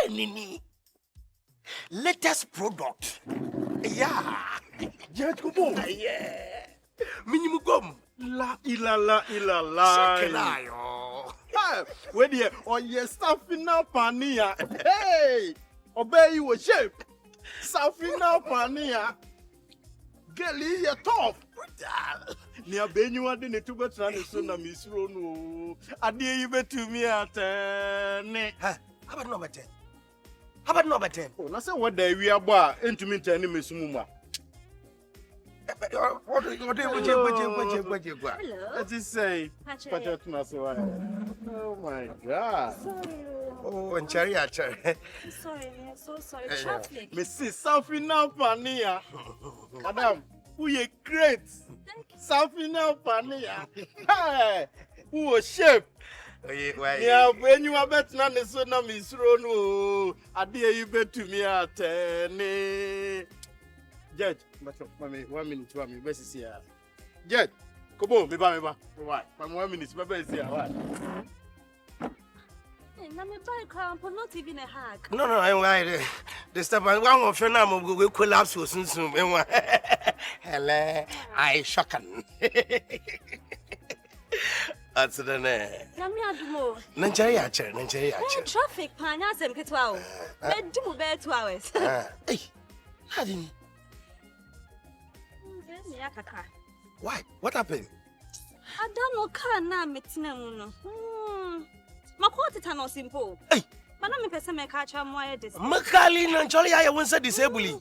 Nini. Latest product. Yeah. Judge Koboo. Yeah. Minimum gum. La. Shakelayo. Where the or your Safina Pania. Hey! Obey you a shape. Safina Pania. Gelly, you're tough. Near Benua didn't to go to son of Miss Rono. I dare you bet to me at How about number 10? How about number 10? Oh, that's what day we are bar intimate enemies Muma. What do you Let us say, oh my God. Oh, and cherry. Sorry, I'm so sorry. Traffic. Mrs. Safina Pania. Madam, we are great. Safina Pania. Hey, who was shape? Yeah, when you are better than the son of Miss Rono, I dare you bet to me at Judge, mommy, 1 minute, best is here. Judge, Koboo, me ba. Why? 1 minute, my best here. Why? I'm a bike cramp, not even a hack. No, I this time one of your name will collapse soon. Hello, I shocking. That's the name. Nigeria. Traffic, Panyas and Petwao. Bed 2 hours. Hey, how did you? Why? What happened? I don't know, can now meeting. My quarter tunnel simple. Hey, but I'm a person make catch a more this. Macalin and Charlie, I won't say disabling.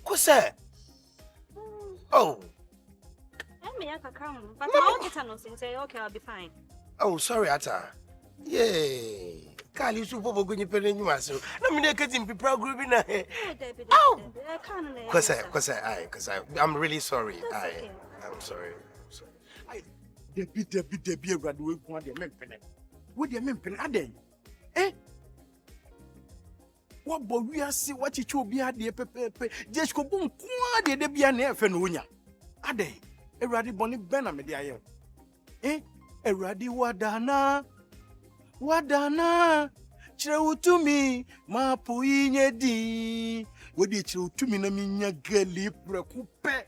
What's that? Oh, I may have come, but my quarter tunnel say, okay, I'll be fine. Oh, sorry, Atta. Yay. Kali super going to pay you so. Let me get him people grouping. Oh, because I'm really sorry. I'm sorry. Debbie, graduate one the men. What the men pen eh? What boy we are see what it will be at the pepe. Just go boom, the Debbie and Fenonia. Ade, a ruddy bonny Benham, the eh? A ruddy wadana. Chiro to me, ma puinye di. What did you to me na minya geli precupe?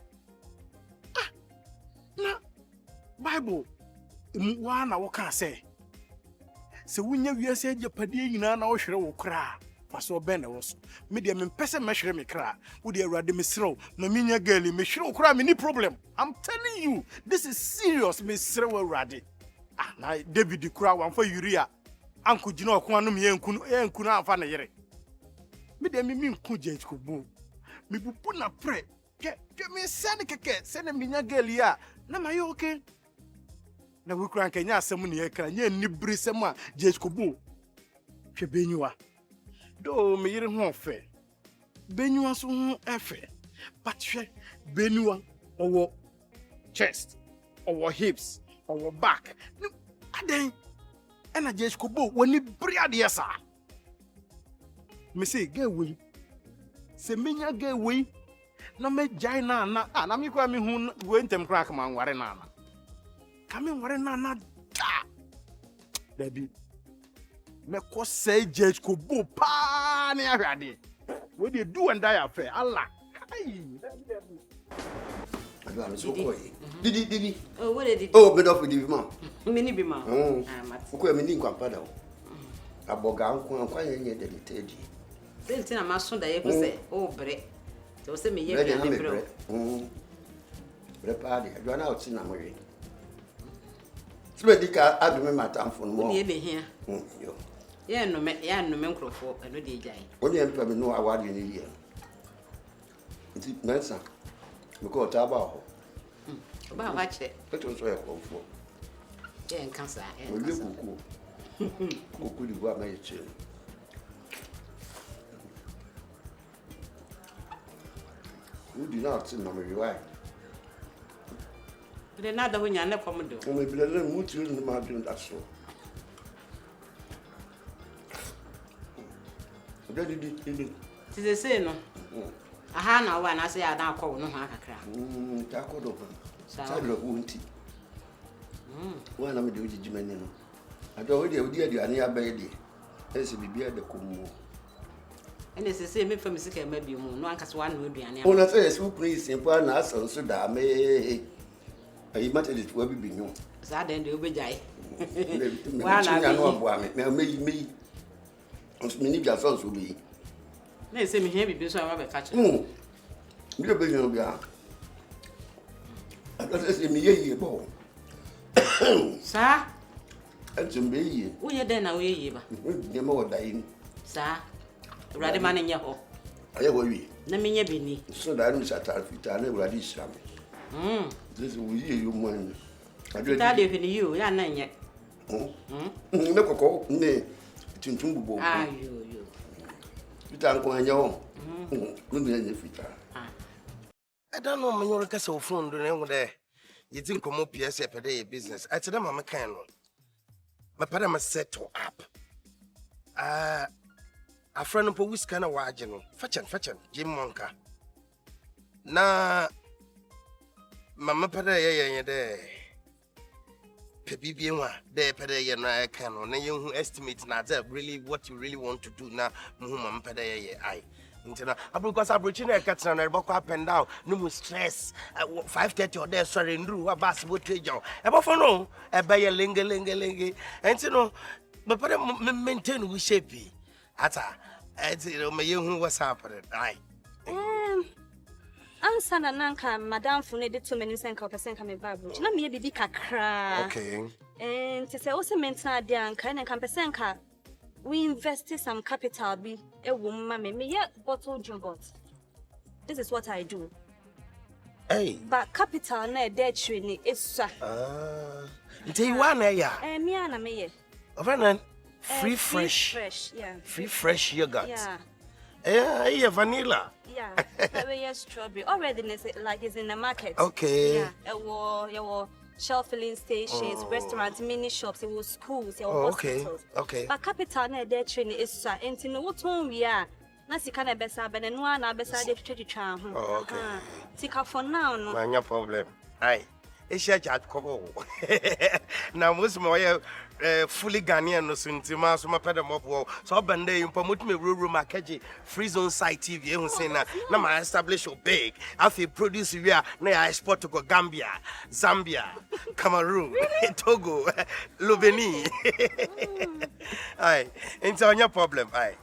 Ah, na Bible. One I can say. So when you say Japadi, na na oshiro cry. Paso Ben was medium in person measure me cry. Would you rather me throw? No minya geli, me show cry me ni problem. I'm telling you, this is serious, Miss Throw Raddy. Ah, na David the crowd one for Uria. Uncle Jino Quanum Yankuna Fana Yere. Me de me nku Judge Koboo. Me bu na pray. Get me send me nya girl ya. Na my okay. Na we kran kenya asem ne ekra nya ni brisem a Judge Koboo. Hwe benyua. Do me yire ho fe. Benyua so ho efe. But hwe benyua owo chest, owo hips, owo back. Aden and a Judge Koboo when you bread yes, sir. Me say, get away. Say, me ya get away. No me jaina na. Ah, na mi kwa mi hun went them crack man ware na. Come in ware na. Baby. Me ko say Judge Koboo pa ne ahwade. What they do and die affair. Allah. I'm so coy. Didi. Oh, what did it? Oh, bed off with you, man. Mini be ma. Who am I grandfather? A bogan, quite a teddy. Then I'm soon that you say, oh, break. So send me yet. Party, I run out in a way. Splendid, I remember my time for more. You be here. Yeah, no member for a day. Only I probably know what you need here. It's Manson. We call Tabo. About watch it. That was where I come for. Yeah, cancer. Will you go? Could you go at my chair? Who did not see my wife? But another when you're not coming to. Only be a little much in the margin that so. Did they say no? I had no one. I say I don't call no crack. Taco open. Saddle wounty. One of the Jimenino. I don't know the idea any baby. As a baby at the Koboo. And they say me from sick maybe no one can one would be an Ona say so please simple na asan so da me. Ayi mate it we be no. So then they will die. One I know aboa me. Ons me ni bia so so bi. Na say me here be so I be catch. Me dey be no bia. I say me ye bo. Sir? Antum be ye. Wo ye den na wo ye ba. Dey ma wo dai ni. Sir? Urade man nye ho. Aye wo wi. Na me nye bi ni. So da no sata fita na urade islam. This we ye you man. Fita de fi you ya na nye. Ne kokko ne tuntum bubo. Ah yo. Fita nko anya ho. No ne nye fita. I don't know when you're a phone doing there. You think come up here say per day business. I tell them I'm a kind one. My father must set up. A friend of who's kind of watching. Fetchin, Jim Monka. Na Mama Pada ya there. Pepibiwa, there Pada ya na can on. You who estimate now that really what you really want to do now, Mama Pada ya I. Because I'm reaching a cat and I walk up and down. No stress. 5:30 or there, sorry, Ndru, a bass would take you. Ever for no, a bay a lingy. And you know, but maintain we shape. Ata, my young was happening. Aye. Answer Nanka, Madame Funny too many cent percent coming back. Not me, baby, cry. Okay. And to say also mental down, kind of percent car. We invested some capital be a woman me yet bottle jumbo. This is what I do. Hey. But capital na dead training is sir. Until you want ya. Me and me. Overnan free fresh. Yeah. Free fresh yogurt. Yeah. Yeah, vanilla. Yeah. Very strawberry. Already like it's in the market. Okay. Yeah. It was shelf filling stations, restaurants, mini shops, it was schools, it was hospitals. Okay. But capital na their training is so and to know what home we are. Na sika na besa be no na besa de twetwa ho. Okay. Sika for now no. No problem. Aye. Asia chat Koboo. Now most my fully Ghanaian no suntima so my pedam up so bande you promote me rural market free zone site TV you say na my establish big afi produce we are na export to Gambia, Zambia, Cameroon, Togo, Lubeni. Aye. It's on your problem. Aye.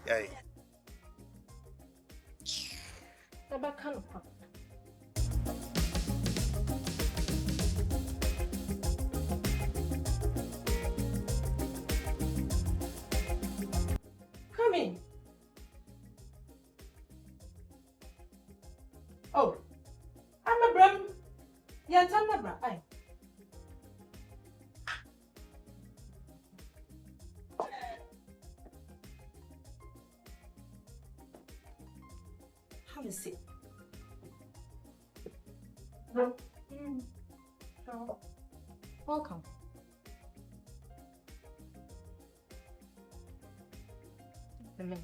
Come in. Oh, I'm a bram. Yeah, I'm a bram. Aye. Have a seat. Welcome. Amen.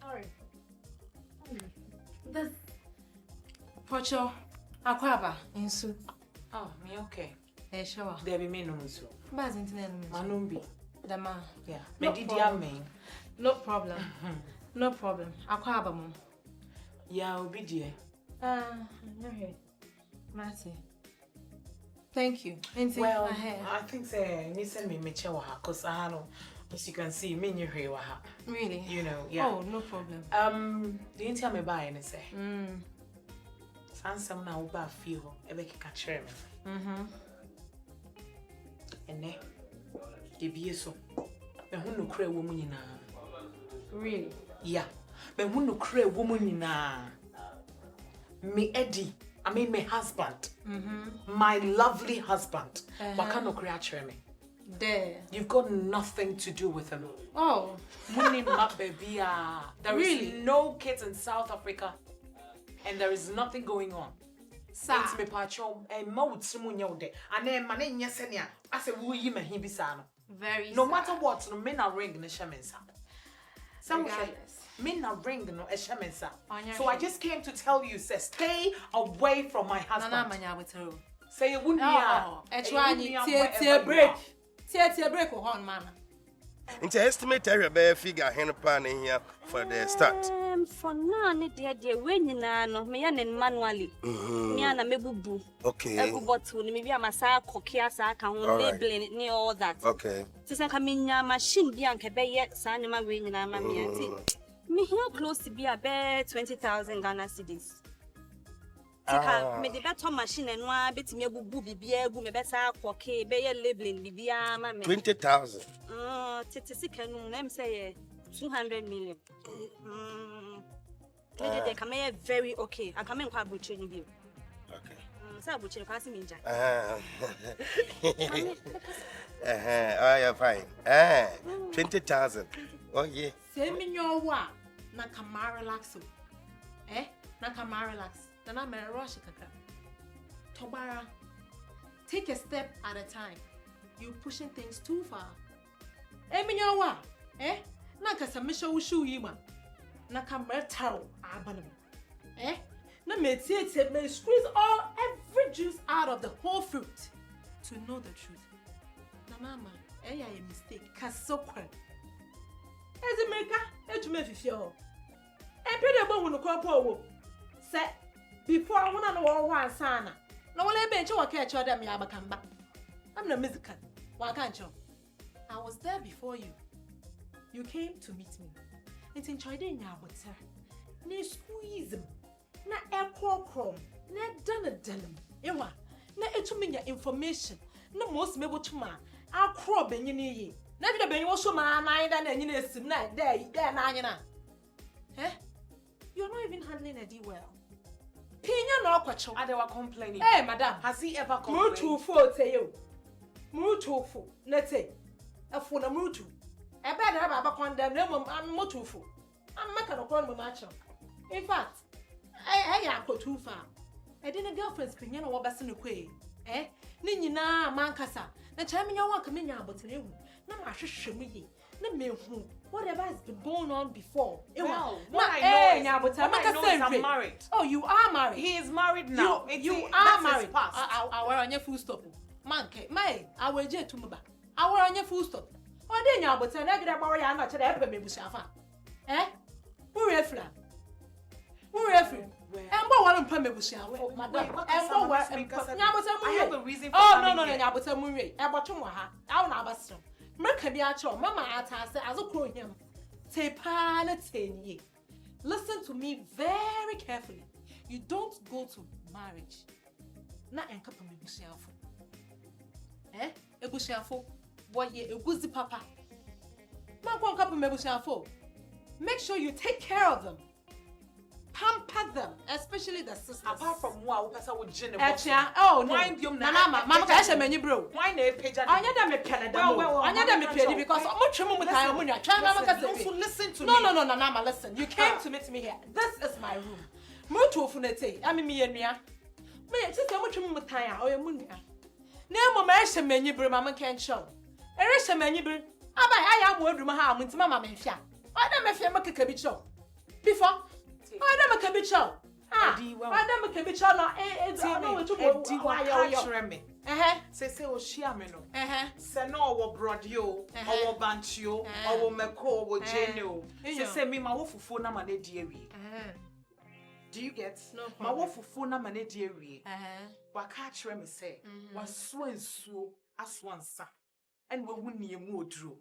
Sorry. This Pocho Akwaba insu. Oh, me okay. Sure. There be me no musu. Baz internet Manumbi. Dama. Yeah. No Me did problem. me. No problem. No problem. Akwaba mum. Yeah, obi dear. No here. Marty. Thank you. Well, I think say me send me meche wa ha cuz I know as you can see me nyehwe wa ha. Really? You know, yeah. Oh, no problem. The intia me buy any say. Sansam na wo ba fie ho e be keka kire me. Ene. De bie so. Me hu no kra wo mu nyina. Really? Yeah. Me hu no kra wo mu nyina. Me Eddie, I mean my husband. My lovely husband. What kind of creature me? There. You've got nothing to do with him. Oh. Muni ma baby. There Really? is no kids in South Africa. And there is nothing going on. Sa. It's me pacho and mo tsimu nyode. And then mane nyesenia. I say wo yi me hibisa no. Very No sad. matter what, no men are ring in the shaman's. Some Regardless. Me na ring no eshemensa. So I just came to tell you, say stay away from my husband. Nana manya wetero. Say you wouldn't Tie break. Tie break o hon man. Into estimate area figure hen pan in here for the start. For now, dear, when you know, me and manually. Me and a mebubu. Okay. Egu bottle, maybe a massa, coquia, sack, and labeling near all that. Okay. Since I come in your machine, Bianca, be yet, son, my ring, and I'm me here close to be a bear 20,000 Ghana cedis. Me the better machine and one bit me bubu be a good better coquet, be a labeling, be a mamma. 20,000. Titty, let me say 200 million. They come here very okay. I come in quite butchering you. Okay. So butchering passing me. Oh, you're fine. 20,000. Oh, yeah. Send me your wa. Na kamara relaxo. Na kamara relax. Na me rush kaka. Tobara. Take a step at a time. You pushing things too far. Me your wa. Na kasa me show you man. Na kamera taro abanam. Na me take me squeeze every juice out of the whole fruit to know the truth. Na mama, a mistake. Kasokwe. Ezimeka, etume fifio. Pede bo hunu kopo wo. Se before I wanna know one sana. No wole bench wa ka cho dem ya bakamba. I'm na musical. Wa kan cho. I was there before you. You came to meet me. It's in Chidin ya water. Ne squeeze. Na ekokrom. Na dana. Ewa. Na etumi ya information. Na most mebo tuma. Akro benyini yi. Na vida benyi wo so ma na ida na nyina esim na there na anyina. You're not even handling Eddie well. Pinya no kwacho. And they were complaining. Hey, madam. Has he ever complained? Mutu te you. Mutu fu. Nete. Afu na mutu. Ebe na baba condemn no mutu fu. I'm making a call macho. In fact, I am go too far. I didn't girlfriend's pinya no wabasa no kwe. Ni nyina mankasa. Na chami nya wan kamenya abotire hu. Na ma hwehwemu yi. Na mehu. Whatever has been going on before. Well, what I know is I'm married. Oh, you are married. He is married now. You are married. I wear on your full stop. Man, I will jet to me back. I wear on your full stop. Oh, then you but I never about ya not to the me bushafa. Who refla? Who refla? And what one pay me bushafa? Madam, and what I have a reason for no, but I'm worried. About tomorrow, I'll never stop. Mama as a crow him. Listen to me very carefully. You don't go to marriage. Na enkapa me busiafo. E busiafo. Boy ye eguzi papa. Ma kwa enkapa me busiafo. Make sure you take care of them. Pamper them, especially the sisters. Apart from what I would oh no. Mama ka many bro. Why na page? Anya da me pele da mo. Anya da me pele because I'm trying to time munya. Try mama ka also listen to me. No, Nana, listen. You came to meet me here. This is my room. Mo to ofunete. Ami me enua. Me say mo try mu time a o ye munua. Na mo ma ehye many bro mama can show. Ehye many bro. Aba aya mo aduma ha mo ntima mama nhia. Oda me fie makeka bi cho. Before I don't make a bitch. I don't make a bitch. Say, oh, Shiamino. Say, no, or Brodio, or Banchio, or Mako, or Genio. Say, me, my wolf for na mane dearie. Do you get? No, my wolf for na mane dearie. What catch me say, was so and so as one sa, and we wouldn't near more drew.